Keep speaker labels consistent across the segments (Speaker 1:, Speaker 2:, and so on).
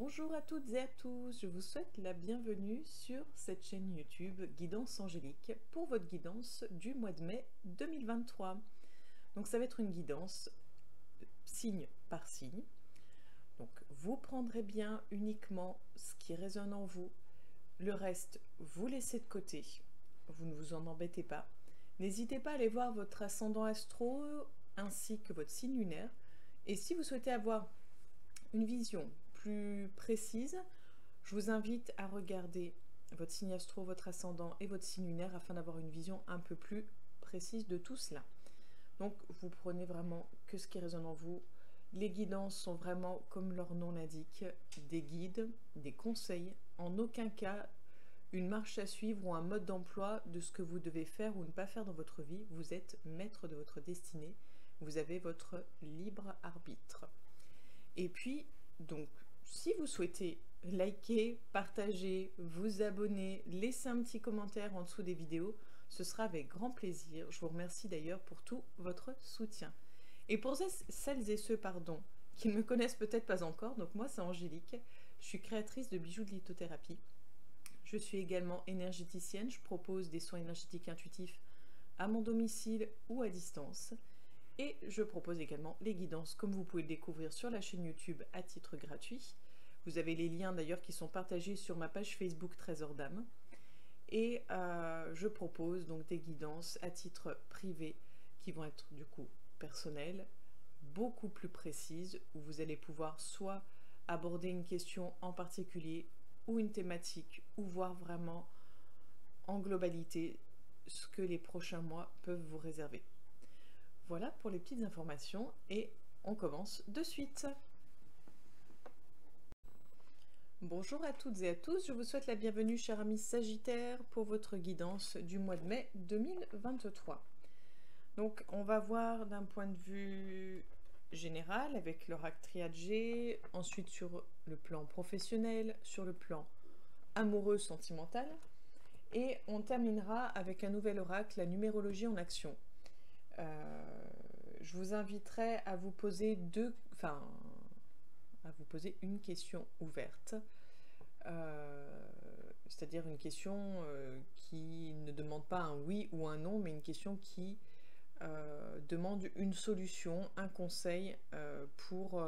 Speaker 1: Bonjour à toutes et à tous, je vous souhaite la bienvenue sur cette chaîne YouTube Guidance Angélique pour votre guidance du mois de mai 2023. Donc ça va être une guidance signe par signe. Donc vous prendrez bien uniquement ce qui résonne en vous, le reste vous laissez de côté, vous ne vous en embêtez pas. N'hésitez pas à aller voir votre ascendant astro ainsi que votre signe lunaire, et si vous souhaitez avoir une vision plus précise, je vous invite à regarder votre signe astro, votre ascendant et votre signe lunaire afin d'avoir une vision un peu plus précise de tout cela. Donc vous prenez vraiment que ce qui résonne en vous. Les guidances sont vraiment, comme leur nom l'indique, des guides, des conseils, en aucun cas une marche à suivre ou un mode d'emploi de ce que vous devez faire ou ne pas faire dans votre vie. Vous êtes maître de votre destinée, vous avez votre libre arbitre. Et puis, donc, si vous souhaitez liker, partager, vous abonner, laisser un petit commentaire en dessous des vidéos, ce sera avec grand plaisir. Je vous remercie d'ailleurs pour tout votre soutien. Et pour celles et ceux, qui ne me connaissent peut-être pas encore, donc moi c'est Angélique, je suis créatrice de bijoux de lithothérapie. Je suis également énergéticienne, je propose des soins énergétiques intuitifs à mon domicile ou à distance. Et je propose également les guidances, comme vous pouvez le découvrir sur la chaîne YouTube à titre gratuit. Vous avez les liens d'ailleurs qui sont partagés sur ma page Facebook Trésor d'âme. Et je propose donc des guidances à titre privé qui vont être du coup personnelles, beaucoup plus précises, où vous allez pouvoir soit aborder une question en particulier ou une thématique, ou voir vraiment en globalité ce que les prochains mois peuvent vous réserver. Voilà pour les petites informations et on commence de suite. Bonjour à toutes et à tous, je vous souhaite la bienvenue chers amis Sagittaires pour votre guidance du mois de mai 2023. Donc on va voir d'un point de vue général avec l'oracle Triade G, ensuite sur le plan professionnel, sur le plan amoureux sentimental et on terminera avec un nouvel oracle, la numérologie en action. Je vous inviterai à vous poser une question ouverte, c'est-à-dire une question qui ne demande pas un oui ou un non, mais une question qui demande une solution, un conseil pour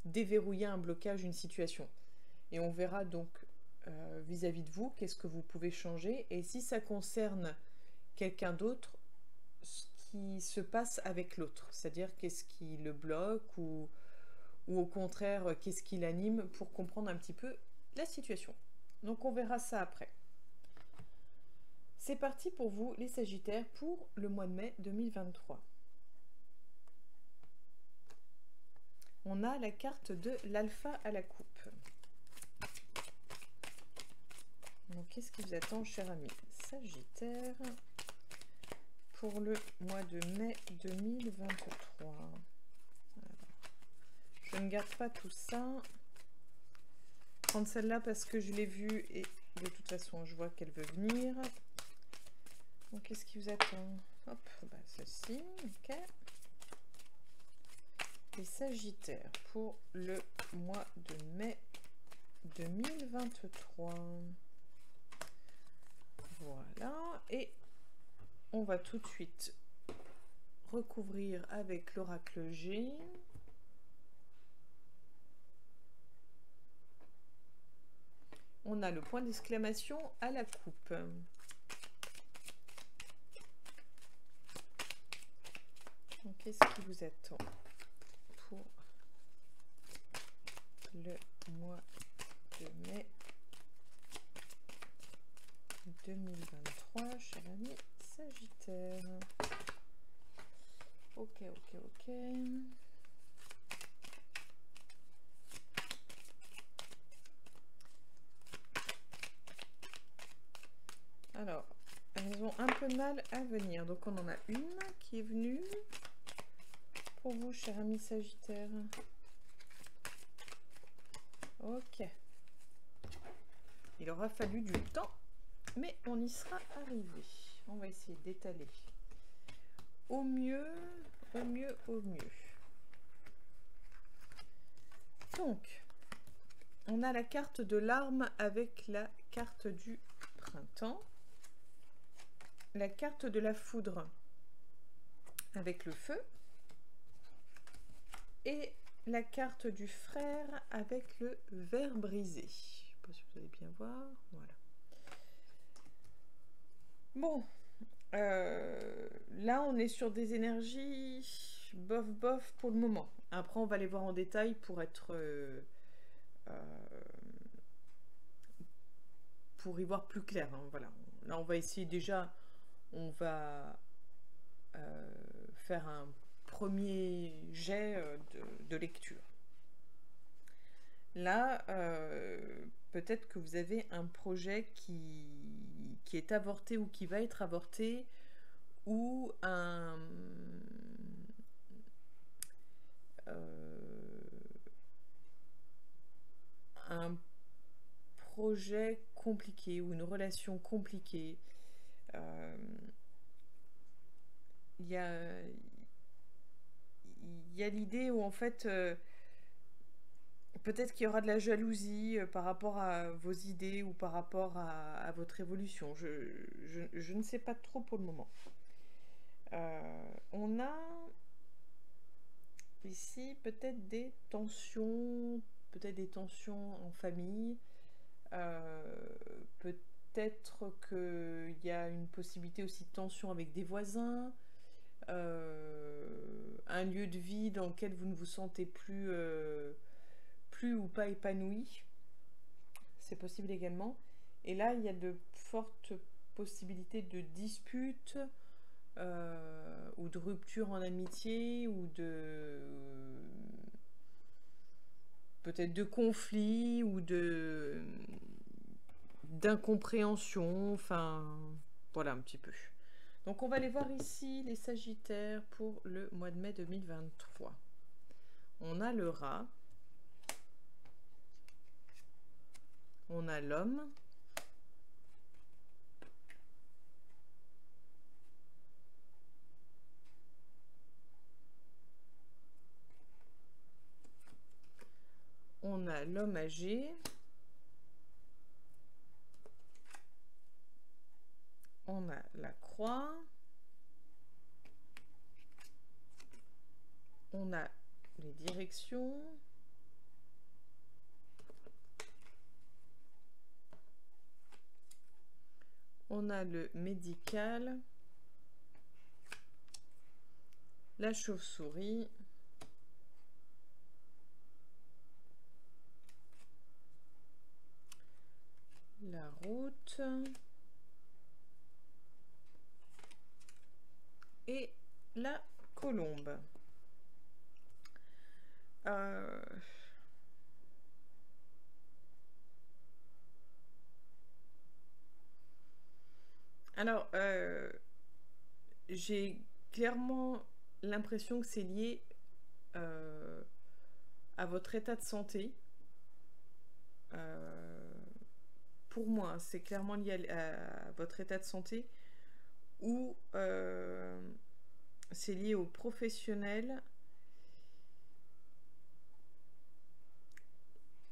Speaker 1: déverrouiller un blocage, une situation. Et on verra donc vis-à-vis de vous, qu'est-ce que vous pouvez changer, et si ça concerne quelqu'un d'autre, ce qui se passe avec l'autre, c'est-à-dire qu'est-ce qui le bloque ou au contraire qu'est-ce qui l'anime, pour comprendre un petit peu la situation. Donc on verra ça après. C'est parti pour vous les Sagittaires pour le mois de mai 2023. On a la carte de l'alpha à la coupe. Donc qu'est-ce qui vous attend chers amis Sagittaire pour le mois de mai 2023? Je ne garde pas tout ça. Prendre celle-là parce que je l'ai vue et de toute façon je vois qu'elle veut venir. Donc qu'est-ce qui vous attend? Hop, bah ceci, ok. Les Sagittaires pour le mois de mai 2023. Voilà, et on va tout de suite recouvrir avec l'oracle G. On a le point d'exclamation à la coupe. Donc, qu'est-ce qui vous attend pour le mois de mai 2023, cher ami Sagittaire? Ok. Alors, elles ont un peu de mal à venir. Donc, on en a une qui est venue pour vous, cher ami Sagittaire. Ok. Il aura fallu du temps, mais on y sera arrivé. On va essayer d'étaler au mieux. Donc, On a la carte de l'arme avec la carte du printemps. La carte de la foudre avec le feu. Et la carte du frère avec le ver brisé. Je ne sais pas si vous allez bien voir. Voilà. Bon. Là, on est sur des énergies bof bof pour le moment. Après, on va les voir en détail pour être... pour y voir plus clair. Hein, voilà. Là, on va essayer déjà... On va faire un premier jet de lecture. Là, peut-être que vous avez un projet qui est avorté ou qui va être avorté, ou un projet compliqué ou une relation compliquée. Il y a l'idée où en fait peut-être qu'il y aura de la jalousie par rapport à vos idées ou par rapport à votre évolution. Je ne sais pas trop pour le moment. On a ici peut-être des tensions en famille. Peut-être qu'il y a une possibilité aussi de tension avec des voisins. Un lieu de vie dans lequel vous ne vous sentez plus ou pas épanoui. C'est possible également. Et là, il y a de fortes possibilités de disputes ou de rupture en amitié ou de peut-être de conflits ou d'incompréhension. Enfin, voilà un petit peu. Donc on va aller voir ici les Sagittaires pour le mois de mai 2023. On a le rat. On a l'homme. On a l'homme âgé. On a la croix. On a les directions. On a le médical. La chauve-souris. La route. Et la colombe. Alors, j'ai clairement l'impression que c'est lié à votre état de santé. Pour moi, c'est clairement lié à votre état de santé, ou c'est lié au professionnel.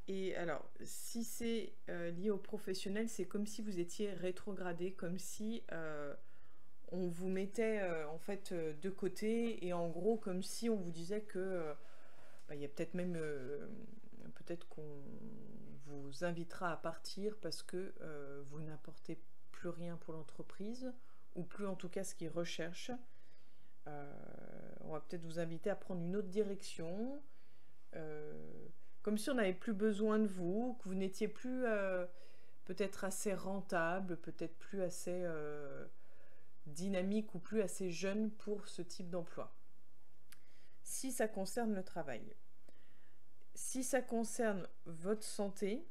Speaker 1: Et alors, si c'est lié au professionnel, c'est comme si vous étiez rétrogradé, comme si on vous mettait en fait de côté, et en gros comme si on vous disait que il y a peut-être même peut-être qu'on vous invitera à partir parce que vous n'apportez plus rien pour l'entreprise, ou plus en tout cas ce qu'ils recherchent. On va peut-être vous inviter à prendre une autre direction, comme si on n'avait plus besoin de vous, que vous n'étiez plus peut-être assez rentable, peut-être plus assez dynamique ou plus assez jeune pour ce type d'emploi. Si ça concerne le travail. Si ça concerne votre santé,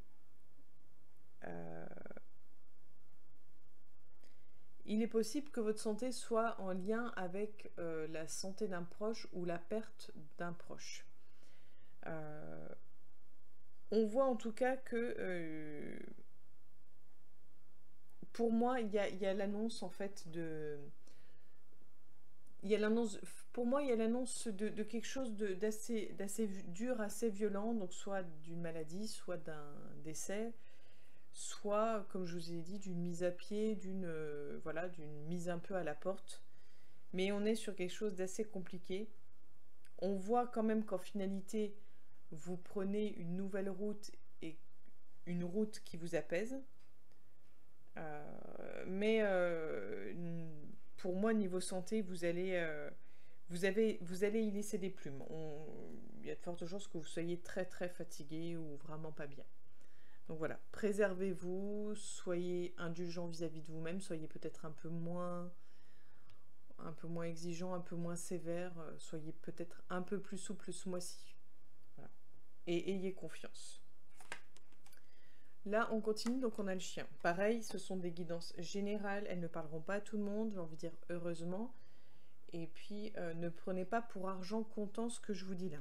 Speaker 1: il est possible que votre santé soit en lien avec la santé d'un proche ou la perte d'un proche. On voit en tout cas que pour moi, il y a l'annonce en fait de... il y a l'annonce, pour moi, il y a l'annonce de quelque chose d'assez dur, assez violent, donc soit d'une maladie, soit d'un décès, soit, comme je vous ai dit, d'une mise à pied, voilà, d'une mise un peu à la porte. Mais on est sur quelque chose d'assez compliqué. On voit quand même qu'en finalité, vous prenez une nouvelle route et une route qui vous apaise. Mais pour moi, niveau santé, vous allez y laisser des plumes. Il y a de fortes chances que vous soyez très très fatigué ou vraiment pas bien. Donc voilà, préservez-vous, soyez indulgent vis-à-vis de vous-même, soyez peut-être un peu moins exigeant, un peu moins sévère, soyez peut-être un peu plus souple ce mois-ci. Voilà. Et ayez confiance. Là, on continue, donc on a le chien. Pareil, ce sont des guidances générales, elles ne parleront pas à tout le monde, j'ai envie de dire heureusement. Et puis, ne prenez pas pour argent comptant ce que je vous dis là.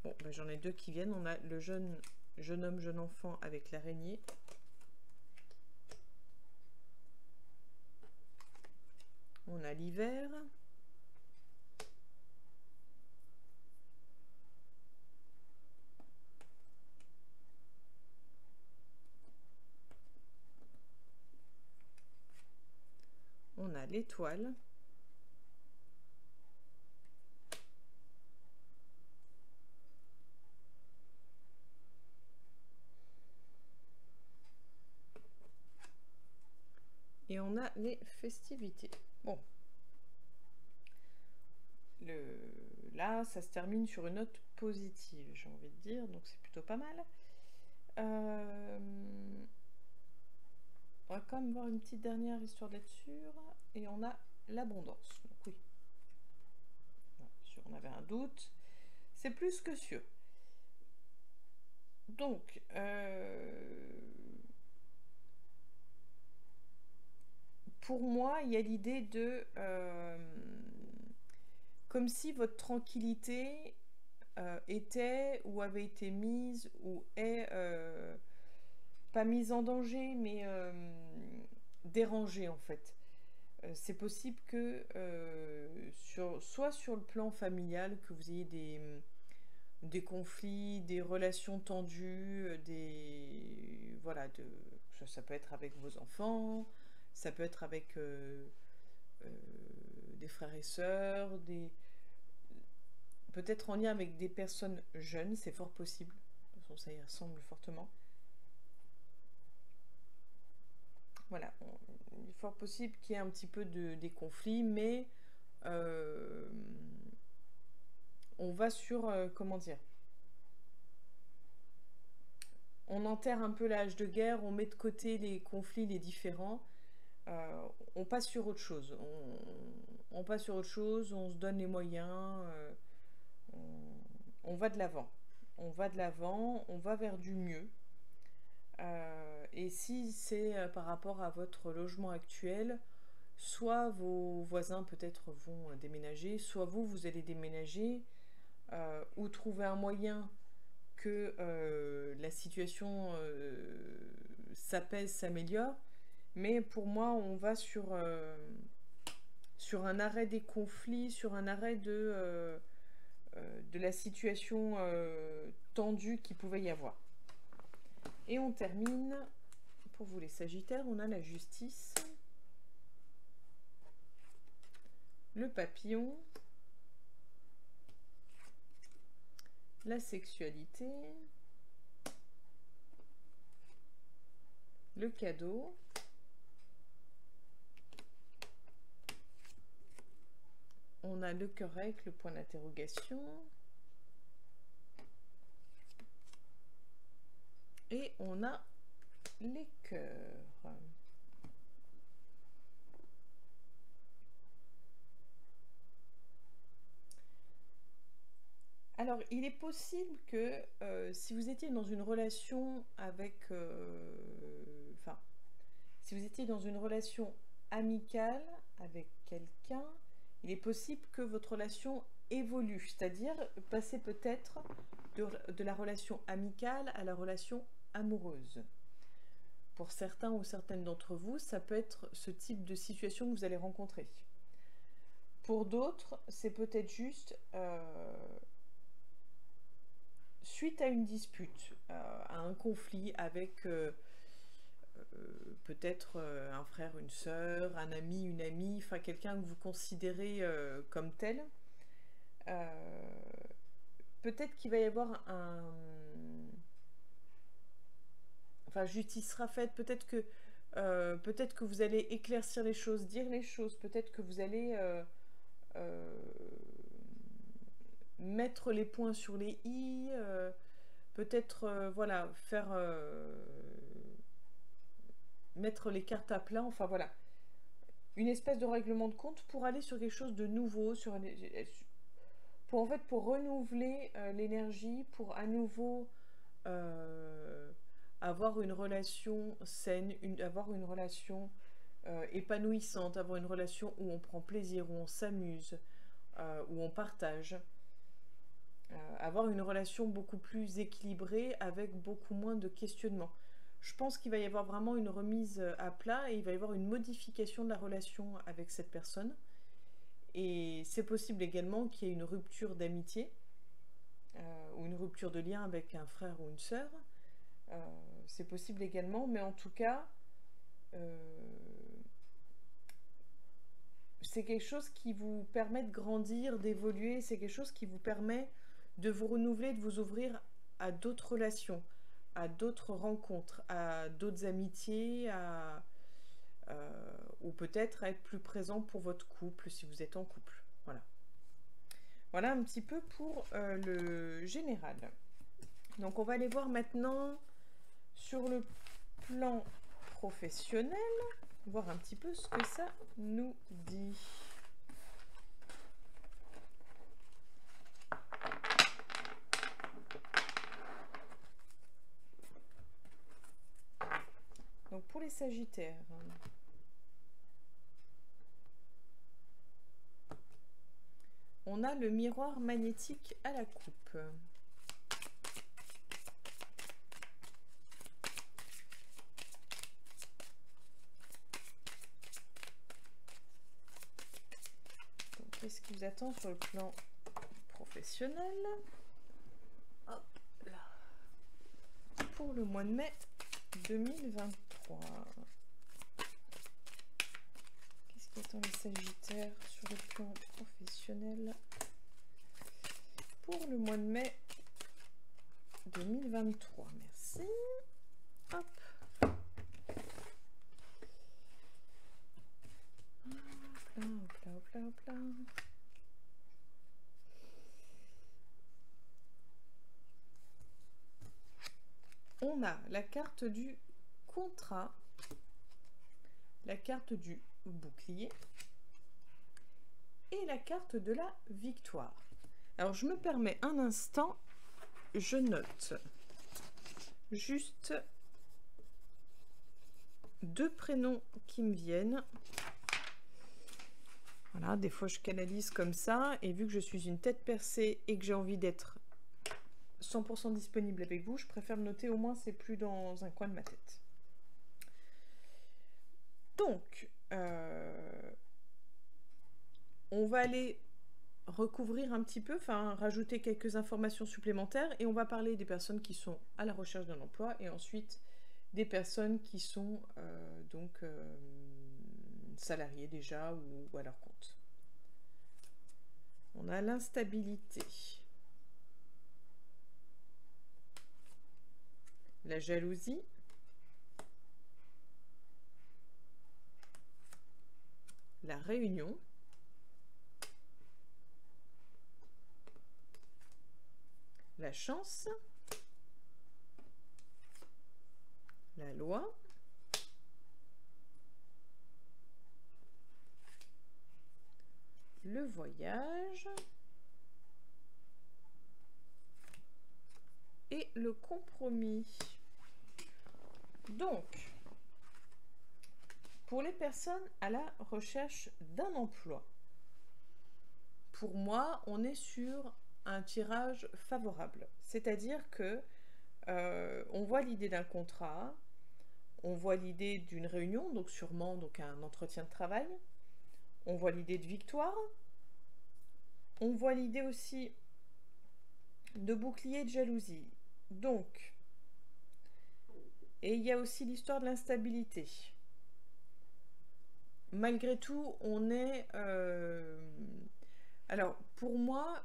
Speaker 1: Bon, ben, j'en ai deux qui viennent. On a le jeune homme, jeune enfant avec l'araignée. On a l'hiver. On a l'étoile. Et on a les festivités. Bon. Là, ça se termine sur une note positive, j'ai envie de dire, donc c'est plutôt pas mal. On va quand même voir une petite dernière histoire d'être sûr. Et on a l'abondance. Donc oui. On avait un doute. C'est plus que sûr. Donc, pour moi, il y a l'idée de... comme si votre tranquillité était ou avait été mise ou est... pas mise en danger, mais dérangée en fait. C'est possible que soit sur le plan familial, que vous ayez des conflits, des relations tendues, voilà, ça peut être avec vos enfants, ça peut être avec des frères et sœurs, peut-être en lien avec des personnes jeunes, c'est fort possible. De toute façon, ça y ressemble fortement. Voilà, il est fort possible qu'il y ait un petit peu des conflits, mais on va sur, comment dire, on enterre un peu l'âge de guerre, on met de côté les conflits, les différends, on passe sur autre chose. On passe sur autre chose, on se donne les moyens, on va de l'avant. On va de l'avant, on va vers du mieux. Et si c'est par rapport à votre logement actuel, soit vos voisins peut-être vont déménager, soit vous allez déménager, ou trouver un moyen que la situation s'apaise, s'améliore. Mais pour moi, on va sur un arrêt des conflits, sur un arrêt de la situation tendue qu'il pouvait y avoir. Et on termine, pour vous les Sagittaires, on a la justice, le papillon, la sexualité, le cadeau, on a le cœur avec le point d'interrogation, et on a les cœurs. Alors, il est possible que si vous étiez dans une relation avec... Enfin, si vous étiez dans une relation amicale avec quelqu'un, il est possible que votre relation évolue, c'est-à-dire passer peut-être de la relation amicale à la relation amoureuse. Pour certains ou certaines d'entre vous, ça peut être ce type de situation que vous allez rencontrer. Pour d'autres, c'est peut-être juste suite à une dispute, à un conflit avec peut-être un frère, une sœur, un ami, une amie, enfin quelqu'un que vous considérez comme tel. Peut-être qu'il va y avoir un... Enfin, justice sera faite, peut-être que vous allez éclaircir les choses, dire les choses, peut-être que vous allez euh, mettre les points sur les i, peut-être voilà, faire mettre les cartes à plat, enfin voilà, une espèce de règlement de compte pour aller sur quelque chose de nouveau, pour en fait pour renouveler l'énergie, pour à nouveau euh, avoir une relation saine, avoir une relation épanouissante, avoir une relation où on prend plaisir, où on s'amuse, où on partage. Avoir une relation beaucoup plus équilibrée avec beaucoup moins de questionnements. Je pense qu'il va y avoir vraiment une remise à plat et il va y avoir une modification de la relation avec cette personne. Et c'est possible également qu'il y ait une rupture d'amitié ou une rupture de lien avec un frère ou une sœur. C'est possible également, mais en tout cas, c'est quelque chose qui vous permet de grandir, d'évoluer, c'est quelque chose qui vous permet de vous renouveler, de vous ouvrir à d'autres relations, à d'autres rencontres, à d'autres amitiés, ou peut-être à être plus présent pour votre couple si vous êtes en couple. Voilà. Voilà un petit peu pour le général. Donc on va aller voir maintenant sur le plan professionnel, voir un petit peu ce que ça nous dit. Donc pour les Sagittaires, on a le miroir magnétique à la coupe. Qu'est-ce qui vous attend sur le plan professionnel? Hop là. Pour le mois de mai 2023. Qu'est-ce qui attend les Sagittaires sur le plan professionnel pour le mois de mai 2023? Merci. Hop. Hop là, hop là, hop là. On a la carte du contrat, la carte du bouclier et la carte de la victoire. Alors je me permets un instant, je note juste deux prénoms qui me viennent. Voilà, des fois je canalise comme ça, et vu que je suis une tête percée et que j'ai envie d'être 100% disponible avec vous, je préfère me noter, au moins c'est plus dans un coin de ma tête. Donc, on va aller recouvrir un petit peu, enfin rajouter quelques informations supplémentaires, et on va parler des personnes qui sont à la recherche d'un emploi, et ensuite des personnes qui sont salariés déjà ou à leur compte. On a l'instabilité, la jalousie, la réunion, la chance, la loi, le voyage et le compromis. Donc, pour les personnes à la recherche d'un emploi, pour moi, on est sur un tirage favorable. C'est-à-dire que on voit l'idée d'un contrat, on voit l'idée d'une réunion, donc sûrement un entretien de travail, on voit l'idée de victoire, On voit l'idée aussi de bouclier de jalousie. Donc, et il y a aussi l'histoire de l'instabilité. Malgré tout, on est... Alors, pour moi,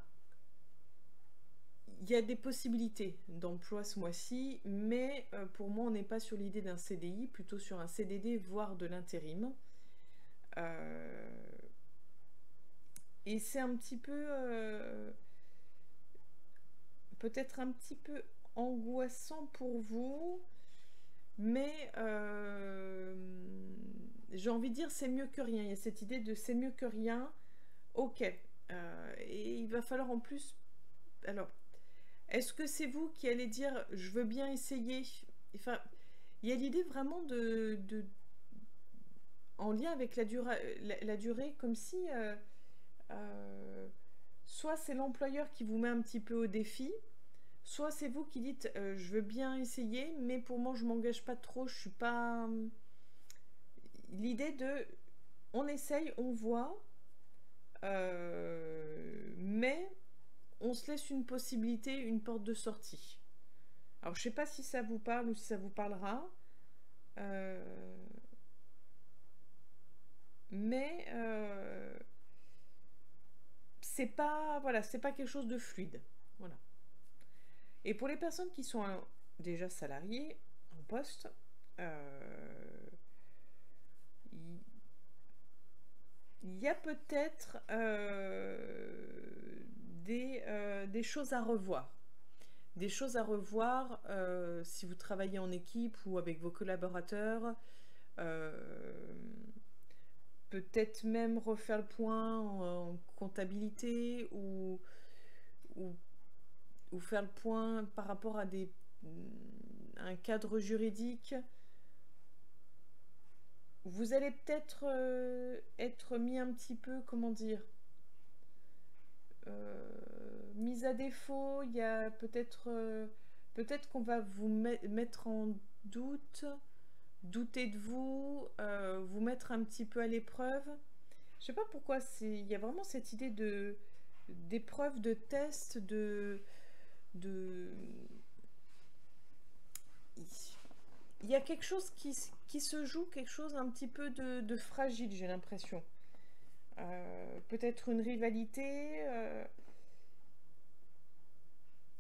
Speaker 1: il y a des possibilités d'emploi ce mois-ci, mais pour moi, on n'est pas sur l'idée d'un CDI, plutôt sur un CDD, voire de l'intérim. Et c'est un petit peu... peut-être un petit peu angoissant pour vous, mais j'ai envie de dire c'est mieux que rien. Il y a cette idée de c'est mieux que rien, ok. Et il va falloir en plus... Alors, est-ce que c'est vous qui allez dire je veux bien essayer? Enfin, il y a l'idée vraiment en lien avec la durée, comme si soit c'est l'employeur qui vous met un petit peu au défi, soit c'est vous qui dites je veux bien essayer, mais pour moi je m'engage pas trop, je suis pas... L'idée de on essaye, on voit, mais on se laisse une possibilité, une porte de sortie. Alors je sais pas si ça vous parle ou si ça vous parlera, mais c'est pas, voilà, c'est pas quelque chose de fluide, voilà. Et pour les personnes qui sont déjà salariées en poste, il y a peut-être des choses à revoir. Des choses à revoir si vous travaillez en équipe ou avec vos collaborateurs. Peut-être même refaire le point en comptabilité ou faire le point par rapport à un cadre juridique. Vous allez peut-être être mis un petit peu, comment dire, mise à défaut. Il y a peut-être peut-être qu'on va vous mettre en doute, douter de vous, vous mettre un petit peu à l'épreuve. Je sais pas pourquoi, il y a vraiment cette idée d'épreuve, de test, il y a quelque chose qui se joue, quelque chose un petit peu de fragile, j'ai l'impression. Peut-être une rivalité.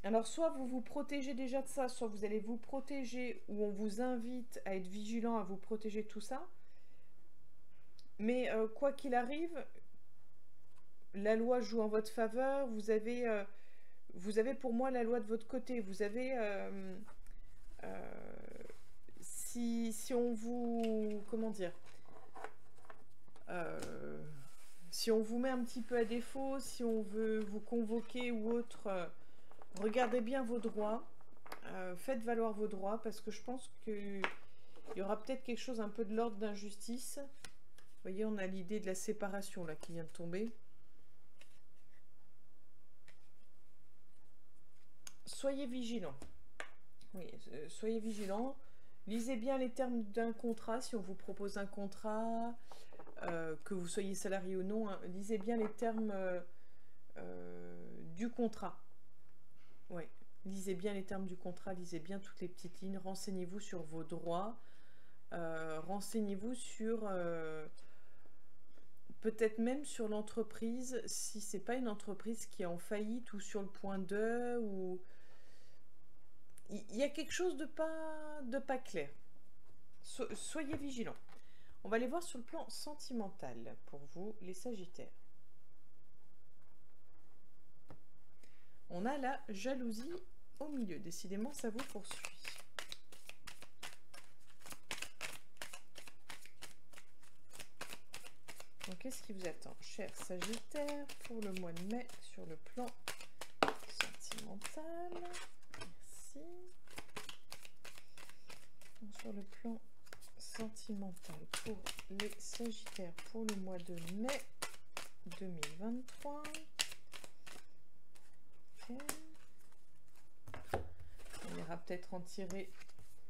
Speaker 1: Alors, soit vous vous protégez déjà de ça, soit vous allez vous protéger, ou on vous invite à être vigilant, à vous protéger de tout ça. Mais quoi qu'il arrive, la loi joue en votre faveur. Vous avez pour moi la loi de votre côté. Vous avez... si on vous... Comment dire si on vous met un petit peu à défaut, si on veut vous convoquer ou autre, regardez bien vos droits, faites valoir vos droits, parce que je pense qu'il y aura peut-être quelque chose un peu de l'ordre d'injustice. Vous voyez, on a l'idée de la séparation là qui vient de tomber. Soyez vigilants. Oui, soyez vigilants. Lisez bien les termes d'un contrat, si on vous propose un contrat, que vous soyez salarié ou non, hein, lisez bien les termes du contrat. Oui, lisez bien les termes du contrat, lisez bien toutes les petites lignes, renseignez-vous sur vos droits, renseignez-vous sur... peut-être même sur l'entreprise, si c'est pas une entreprise qui est en faillite ou sur le point de... ou... Il y a quelque chose de pas clair. Soyez vigilants. On va aller voir sur le plan sentimental pour vous, les Sagittaires. On a la jalousie au milieu. Décidément, ça vous poursuit. Donc, qu'est-ce qui vous attend, cher Sagittaire, pour le mois de mai sur le plan sentimental? Merci. Donc, sur le plan sentimental pour les Sagittaires pour le mois de mai 2023. Okay. On ira peut-être en tirer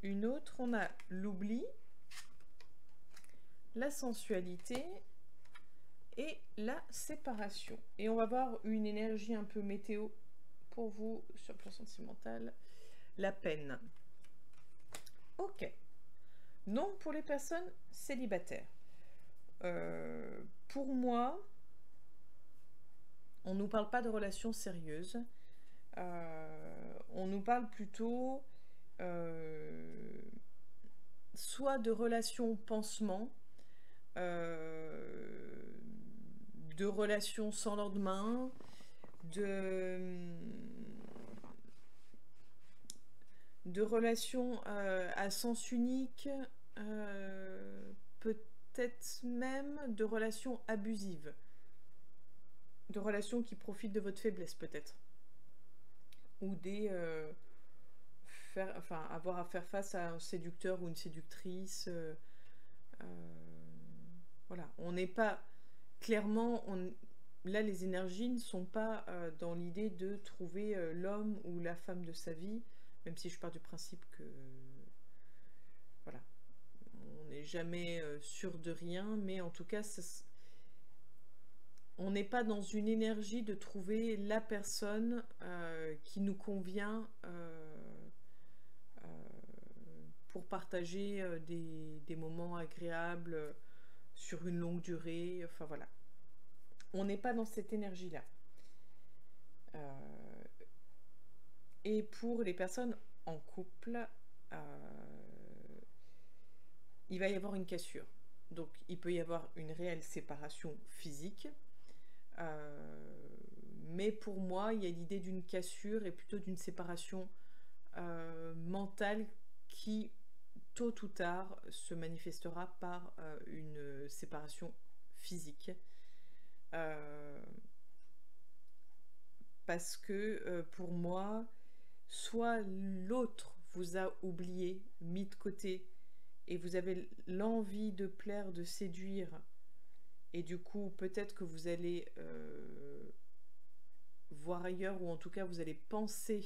Speaker 1: une autre. On a l'oubli, la sensualité, et la séparation. Et on va voir une énergie un peu météo pour vous sur le plan sentimental. La peine. Ok. Donc pour les personnes célibataires. Pour moi, on ne nous parle pas de relations sérieuses. On nous parle plutôt soit de relations pansement, de relations sans lendemain, de relations à sens unique, peut-être même de relations abusives, de relations qui profitent de votre faiblesse peut-être, ou avoir à faire face à un séducteur ou une séductrice. Voilà, on n'est pas clairement, là les énergies ne sont pas dans l'idée de trouver l'homme ou la femme de sa vie, même si je pars du principe que voilà, on n'est jamais sûr de rien, mais en tout cas on n'est pas dans une énergie de trouver la personne qui nous convient pour partager des moments agréables sur une longue durée. Enfin voilà, on n'est pas dans cette énergie-là. Et pour les personnes en couple, il va y avoir une cassure. Donc il peut y avoir une réelle séparation physique. Mais pour moi, il y a l'idée d'une cassure et plutôt d'une séparation mentale qui, tôt ou tard, se manifestera par une séparation physique. Parce que pour moi, soit l'autre vous a oublié, mis de côté, et vous avez l'envie de plaire, de séduire, et du coup peut-être que vous allez voir ailleurs, ou en tout cas vous allez penser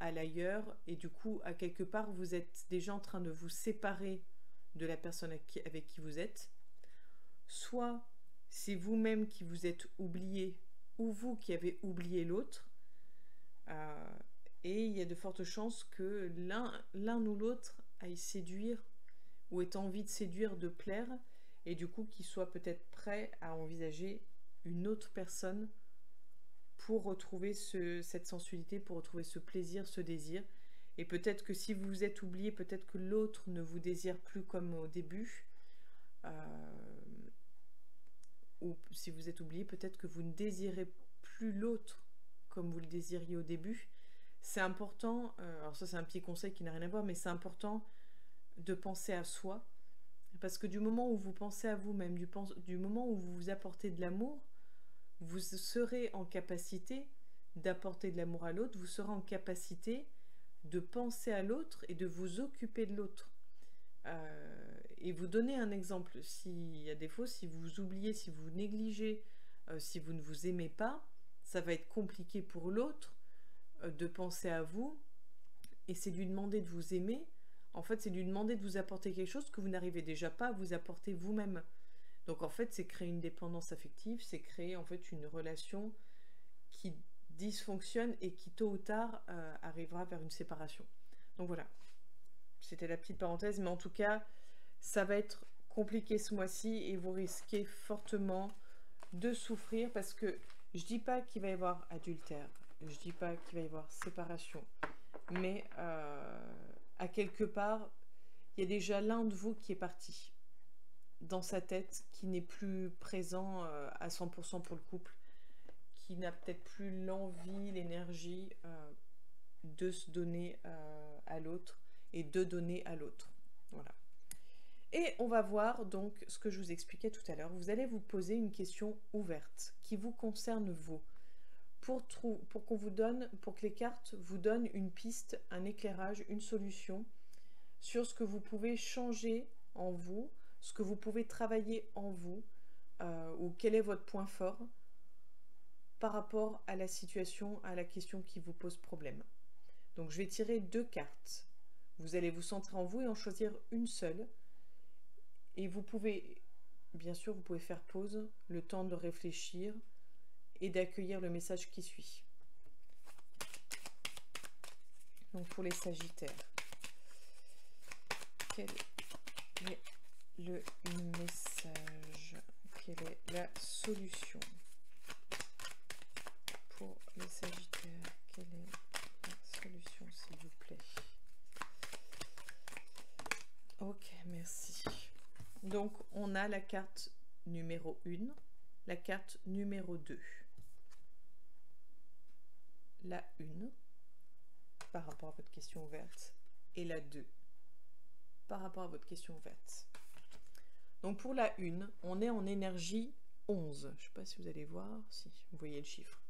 Speaker 1: à l'ailleurs, et du coup à quelque part vous êtes déjà en train de vous séparer de la personne avec qui vous êtes. Soit c'est vous-même qui vous êtes oublié, ou vous qui avez oublié l'autre, et il y a de fortes chances que l'un ou l'autre aille séduire ou ait envie de séduire, de plaire, et du coup qu'il soit peut-être prêt à envisager une autre personne pour retrouver cette sensualité, pour retrouver ce plaisir, ce désir. Et peut-être que si vous vous êtes oublié, peut-être que l'autre ne vous désire plus comme au début. Ou si vous êtes oublié, peut-être que vous ne désirez plus l'autre comme vous le désiriez au début. C'est important, alors ça c'est un petit conseil qui n'a rien à voir, mais c'est important de penser à soi. Parce que du moment où vous pensez à vous-même, du moment où vous vous apportez de l'amour, vous serez en capacité d'apporter de l'amour à l'autre, vous serez en capacité de penser à l'autre et de vous occuper de l'autre. Et vous donner un exemple, s'il y a des fois, si vous vous oubliez, si vous négligez, si vous ne vous aimez pas, ça va être compliqué pour l'autre de penser à vous, et c'est lui demander de vous aimer. En fait, c'est lui demander de vous apporter quelque chose que vous n'arrivez déjà pas à vous apporter vous-même. Donc en fait, c'est créer une dépendance affective, c'est créer en fait une relation qui dysfonctionne et qui tôt ou tard arrivera vers une séparation. Donc voilà, c'était la petite parenthèse, mais en tout cas, ça va être compliqué ce mois-ci et vous risquez fortement de souffrir parce que je dis pas qu'il va y avoir adultère, je dis pas qu'il va y avoir séparation, mais à quelque part, il y a déjà l'un de vous qui est parti dans sa tête, qui n'est plus présent à 100% pour le couple, qui n'a peut-être plus l'envie, l'énergie de se donner à l'autre et de donner à l'autre. Voilà. Et on va voir donc ce que je vous expliquais tout à l'heure. Vous allez vous poser une question ouverte qui vous concerne vous. Pour qu'on vous donne, pour que les cartes vous donnent une piste, un éclairage, une solution sur ce que vous pouvez changer en vous, ce que vous pouvez travailler en vous, ou quel est votre point fort par rapport à la situation, à la question qui vous pose problème. Donc je vais tirer 2 cartes. Vous allez vous centrer en vous et en choisir une seule. Et vous pouvez bien sûr, vous pouvez faire pause, le temps de réfléchir et d'accueillir le message qui suit. Donc pour les Sagittaires, quel est le message? Quelle est la solution pour les Sagittaires? Quelle est la solution, s'il vous plaît? Ok, merci. Donc, on a la carte numéro 1, la carte numéro 2. La 1, par rapport à votre question ouverte, et la 2, par rapport à votre question ouverte. Donc, pour la 1, on est en énergie 11. Je ne sais pas si vous allez voir, si vous voyez le chiffre.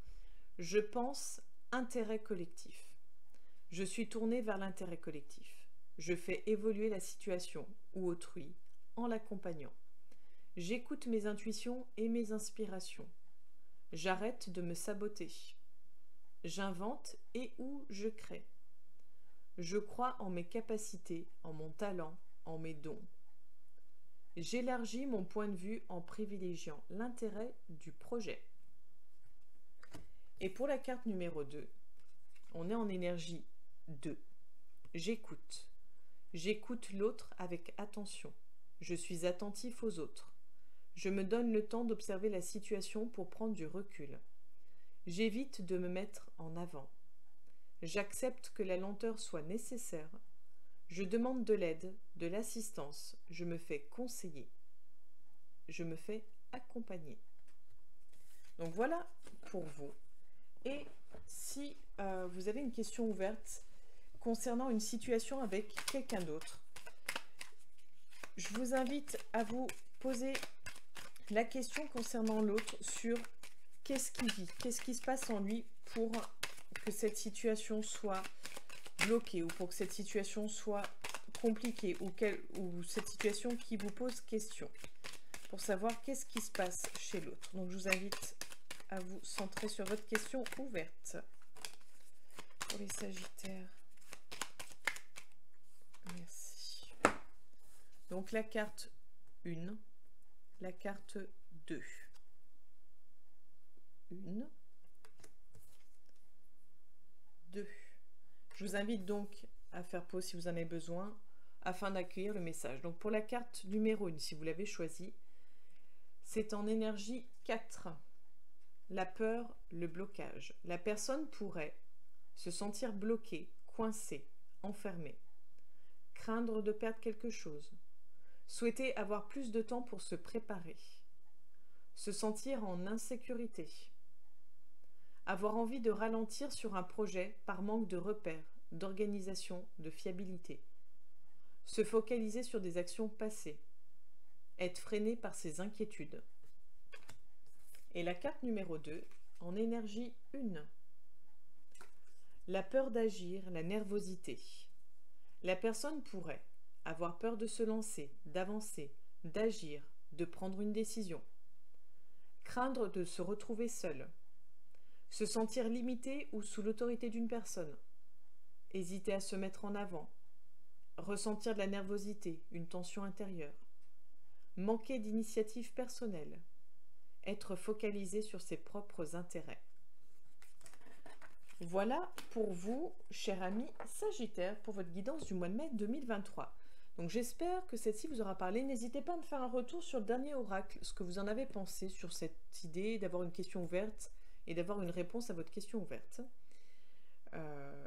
Speaker 1: Je pense intérêt collectif. Je suis tournée vers l'intérêt collectif. Je fais évoluer la situation ou autrui en l'accompagnant. J'écoute mes intuitions et mes inspirations. J'arrête de me saboter. J'invente et ou je crée. Je crois en mes capacités, en mon talent, en mes dons. J'élargis mon point de vue en privilégiant l'intérêt du projet. Et pour la carte numéro 2, on est en énergie 2. J'écoute. J'écoute l'autre avec attention. Je suis attentif aux autres. Je me donne le temps d'observer la situation pour prendre du recul. J'évite de me mettre en avant. J'accepte que la lenteur soit nécessaire. Je demande de l'aide, de l'assistance. Je me fais conseiller. Je me fais accompagner. Donc voilà pour vous. Et si vous avez une question ouverte concernant une situation avec quelqu'un d'autre, je vous invite à vous poser la question concernant l'autre sur qu'est-ce qu'il vit, qu'est-ce qui se passe en lui pour que cette situation soit bloquée ou pour que cette situation soit compliquée ou cette situation qui vous pose question, pour savoir qu'est-ce qui se passe chez l'autre. Donc je vous invite à vous centrer sur votre question ouverte. Pour les Sagittaires, merci. Donc la carte 1, la carte 2. 1, 2. Je vous invite donc à faire pause si vous en avez besoin afin d'accueillir le message. Donc pour la carte numéro 1, si vous l'avez choisie, c'est en énergie 4. La peur, le blocage. La personne pourrait se sentir bloquée, coincée, enfermée, craindre de perdre quelque chose, souhaiter avoir plus de temps pour se préparer, se sentir en insécurité, avoir envie de ralentir sur un projet par manque de repères, d'organisation, de fiabilité, se focaliser sur des actions passées, être freiné par ses inquiétudes. Et la carte numéro 2, en énergie 1. La peur d'agir, la nervosité. La personne pourrait avoir peur de se lancer, d'avancer, d'agir, de prendre une décision. Craindre de se retrouver seule. Se sentir limité ou sous l'autorité d'une personne. Hésiter à se mettre en avant. Ressentir de la nervosité, une tension intérieure. Manquer d'initiative personnelle. Être focalisé sur ses propres intérêts. Voilà pour vous, cher ami Sagittaire, pour votre guidance du mois de mai 2023. Donc j'espère que celle-ci vous aura parlé. N'hésitez pas à me faire un retour sur le dernier oracle, ce que vous en avez pensé sur cette idée d'avoir une question ouverte et d'avoir une réponse à votre question ouverte.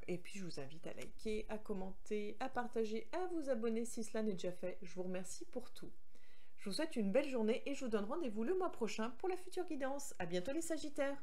Speaker 1: Et puis je vous invite à liker, à commenter, à partager, à vous abonner si cela n'est déjà fait. Je vous remercie pour tout. Je vous souhaite une belle journée et je vous donne rendez-vous le mois prochain pour la future guidance. À bientôt les Sagittaires!